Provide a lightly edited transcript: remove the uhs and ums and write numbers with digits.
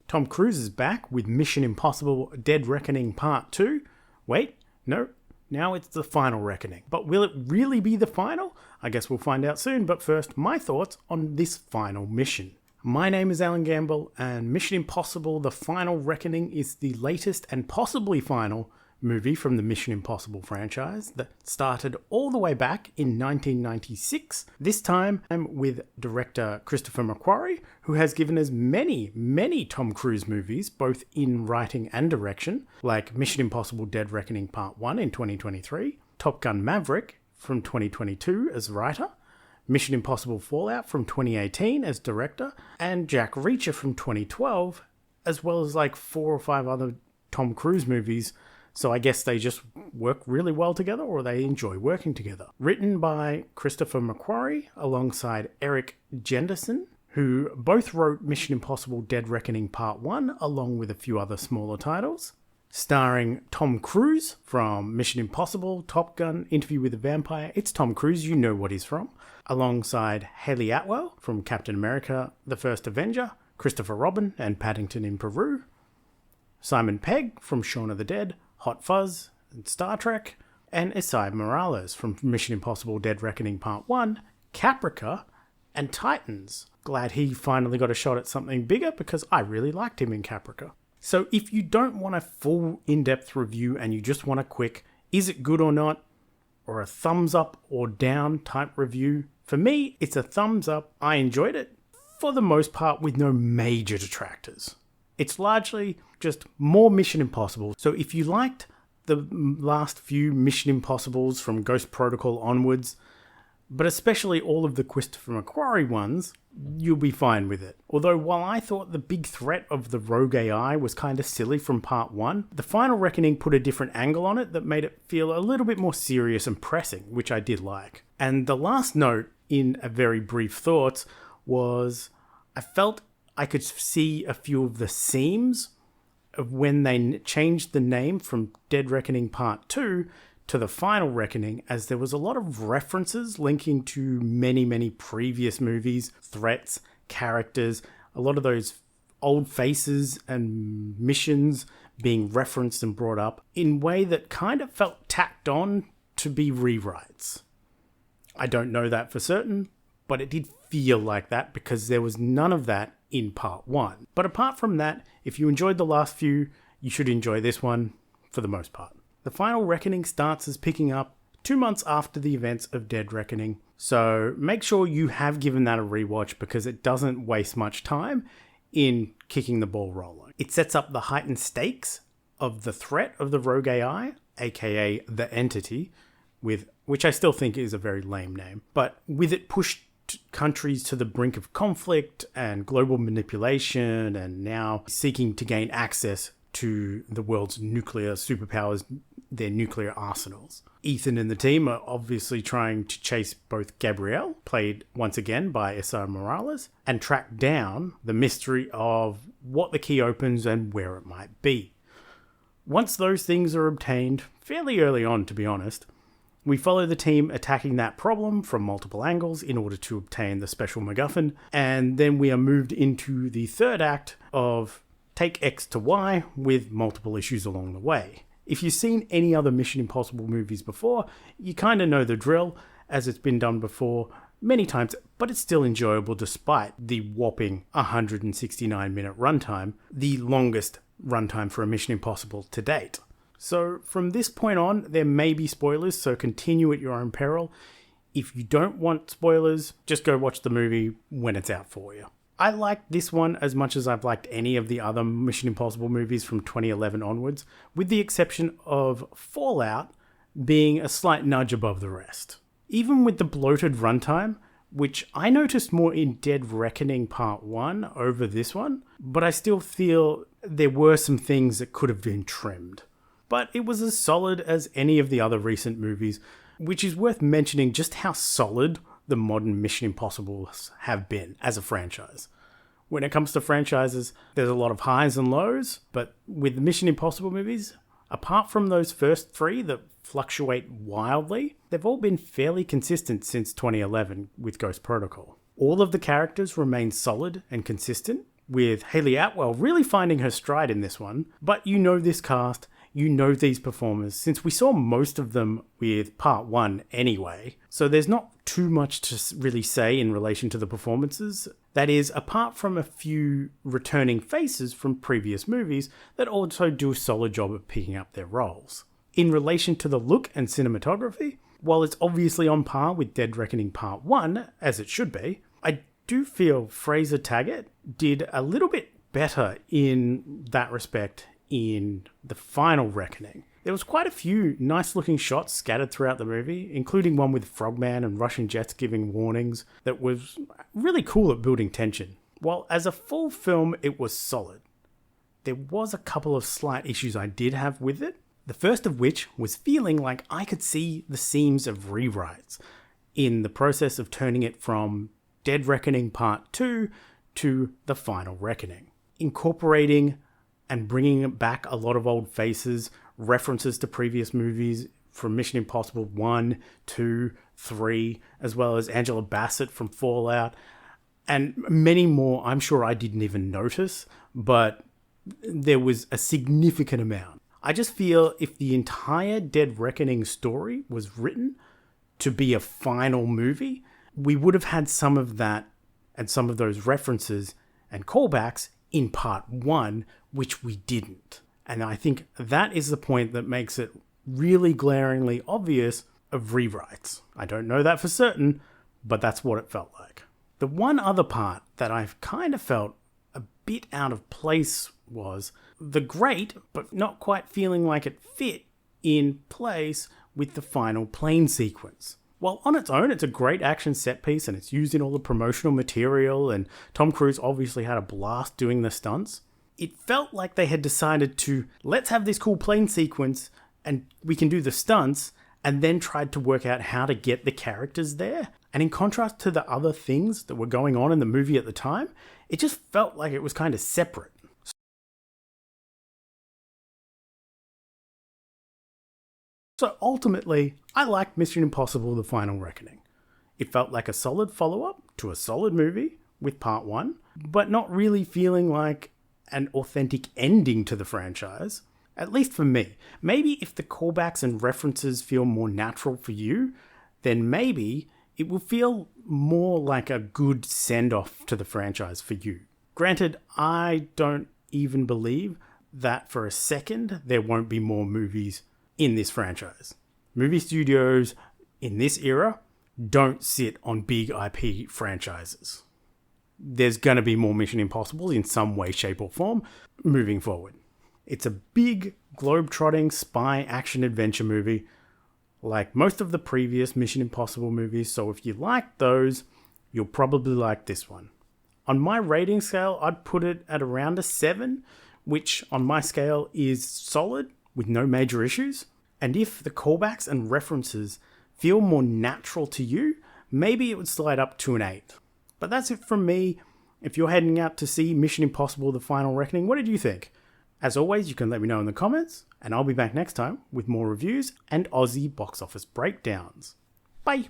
Tom Cruise is back with Mission Impossible Dead Reckoning Part 2. Wait, no, now it's the final reckoning. But will it really be the final? I guess we'll find out soon, but first, my thoughts on this final mission. My name is Alan Gamble, and Mission Impossible The Final Reckoning is the latest and possibly final movie from the Mission Impossible franchise that started all the way back in 1996. This time I'm with director Christopher McQuarrie, who has given us many Tom Cruise movies, both in writing and direction, like Mission Impossible Dead Reckoning Part 1 in 2023, Top Gun Maverick from 2022 as writer, Mission Impossible Fallout from 2018 as director, and Jack Reacher from 2012, as well as like 4 or 5 other Tom Cruise movies. So I guess they just work really well together, or they enjoy working together. Written by Christopher McQuarrie alongside Eric Jenderson, who both wrote Mission Impossible Dead Reckoning Part 1 along with a few other smaller titles. Starring Tom Cruise from Mission Impossible, Top Gun, Interview with a Vampire. It's Tom Cruise, you know what he's from. Alongside Haley Atwell from Captain America, The First Avenger, Christopher Robin and Paddington in Peru. Simon Pegg from Shaun of the Dead, Hot Fuzz and Star Trek, and Esai Morales from Mission Impossible Dead Reckoning Part 1, Caprica, and Titans. Glad he finally got a shot at something bigger because I really liked him in Caprica. So if you don't want a full in-depth review and you just want a quick, is it good or not, or a thumbs up or down type review, for me, it's a thumbs up. I enjoyed it, for the most part, with no major detractors. It's largely just more Mission Impossible. So if you liked the last few Mission Impossibles from Ghost Protocol onwards, but especially all of the Christopher McQuarrie ones, you'll be fine with it. Although while I thought the big threat of the rogue AI was kind of silly from Part 1, the Final Reckoning put a different angle on it that made it feel a little bit more serious and pressing, which I did like. And the last note in a very brief thoughts was I felt I could see a few of the seams of when they changed the name from Dead Reckoning Part 2 to The Final Reckoning, as there was a lot of references linking to many previous movies, threats, characters, a lot of those old faces and missions being referenced and brought up in a way that kind of felt tacked on to be rewrites. I don't know that for certain, but it did feel like that because there was none of that in Part 1. But apart from that, if you enjoyed the last few, you should enjoy this one for the most part. The Final Reckoning starts as picking up 2 months after the events of Dead Reckoning, so make sure you have given that a rewatch because it doesn't waste much time in kicking the ball rolling. It sets up the heightened stakes of the threat of the rogue AI, aka the Entity, which I still think is a very lame name, but with it pushed countries to the brink of conflict and global manipulation, and now seeking to gain access to the world's nuclear superpowers, their nuclear arsenals. Ethan and the team are obviously trying to chase both Gabrielle, played once again by Esai Morales, and track down the mystery of what the key opens and where it might be. Once those things are obtained, fairly early on to be honest, we follow the team attacking that problem from multiple angles in order to obtain the special MacGuffin, and then we are moved into the third act of take X to Y with multiple issues along the way. If you've seen any other Mission Impossible movies before, you kind of know the drill, as it's been done before many times, but it's still enjoyable despite the whopping 169-minute runtime, the longest runtime for a Mission Impossible to date. So from this point on, there may be spoilers, so continue at your own peril. If you don't want spoilers, just go watch the movie when it's out for you. I liked this one as much as I've liked any of the other Mission Impossible movies from 2011 onwards, with the exception of Fallout being a slight nudge above the rest. Even with the bloated runtime, which I noticed more in Dead Reckoning Part 1 over this one, but I still feel there were some things that could have been trimmed. But it was as solid as any of the other recent movies, which is worth mentioning just how solid the modern Mission Impossibles have been as a franchise. When it comes to franchises, there's a lot of highs and lows, but with the Mission Impossible movies, apart from those first 3 that fluctuate wildly, they've all been fairly consistent since 2011 with Ghost Protocol. All of the characters remain solid and consistent, with Hayley Atwell really finding her stride in this one. But you know this cast, you know these performers, since we saw most of them with part 1 anyway. So there's not too much to really say in relation to the performances. That is, apart from a few returning faces from previous movies that also do a solid job of picking up their roles. In relation to the look and cinematography, while it's obviously on par with Dead Reckoning Part 1, as it should be, I do feel Fraser Taggart did a little bit better in that respect in the final Reckoning. There was quite a few nice looking shots scattered throughout the movie, including one with Frogman and Russian jets giving warnings that was really cool at building tension. While as a full film it was solid, there was a couple of slight issues I did have with it. The first of which was feeling like I could see the seams of rewrites in the process of turning it from Dead Reckoning Part 2 to the final Reckoning. Incorporating and bringing back a lot of old faces, references to previous movies from Mission Impossible 1, 2, 3, as well as Angela Bassett from Fallout, and many more I'm sure I didn't even notice, but there was a significant amount. I just feel if the entire Dead Reckoning story was written to be a final movie, we would have had some of that and some of those references and callbacks in part 1, which we didn't. And I think that is the point that makes it really glaringly obvious of rewrites. I don't know that for certain, but that's what it felt like. The one other part that I've kind of felt a bit out of place was the great, but not quite feeling like it fit in place with the final plane sequence. While on its own, it's a great action set piece and it's used in all the promotional material and Tom Cruise obviously had a blast doing the stunts, it felt like they had decided to, let's have this cool plane sequence and we can do the stunts, and then tried to work out how to get the characters there. And in contrast to the other things that were going on in the movie at the time, it just felt like it was kind of separate. So ultimately, I liked Mission Impossible: The Final Reckoning. It felt like a solid follow-up to a solid movie with part 1, but not really feeling like an authentic ending to the franchise, at least for me. Maybe if the callbacks and references feel more natural for you, then maybe it will feel more like a good send-off to the franchise for you. Granted, I don't even believe that for a second there won't be more movies in this franchise. Movie studios in this era don't sit on big IP franchises. There's going to be more Mission Impossibles in some way, shape or form moving forward. It's a big, globe-trotting spy action-adventure movie like most of the previous Mission Impossible movies, so if you like those, you'll probably like this one. On my rating scale, I'd put it at around a 7, which on my scale is solid with no major issues. And if the callbacks and references feel more natural to you, maybe it would slide up to an 8. But that's it from me. If you're heading out to see Mission Impossible: The Final Reckoning, what did you think? As always, you can let me know in the comments, and I'll be back next time with more reviews and Aussie box office breakdowns. Bye!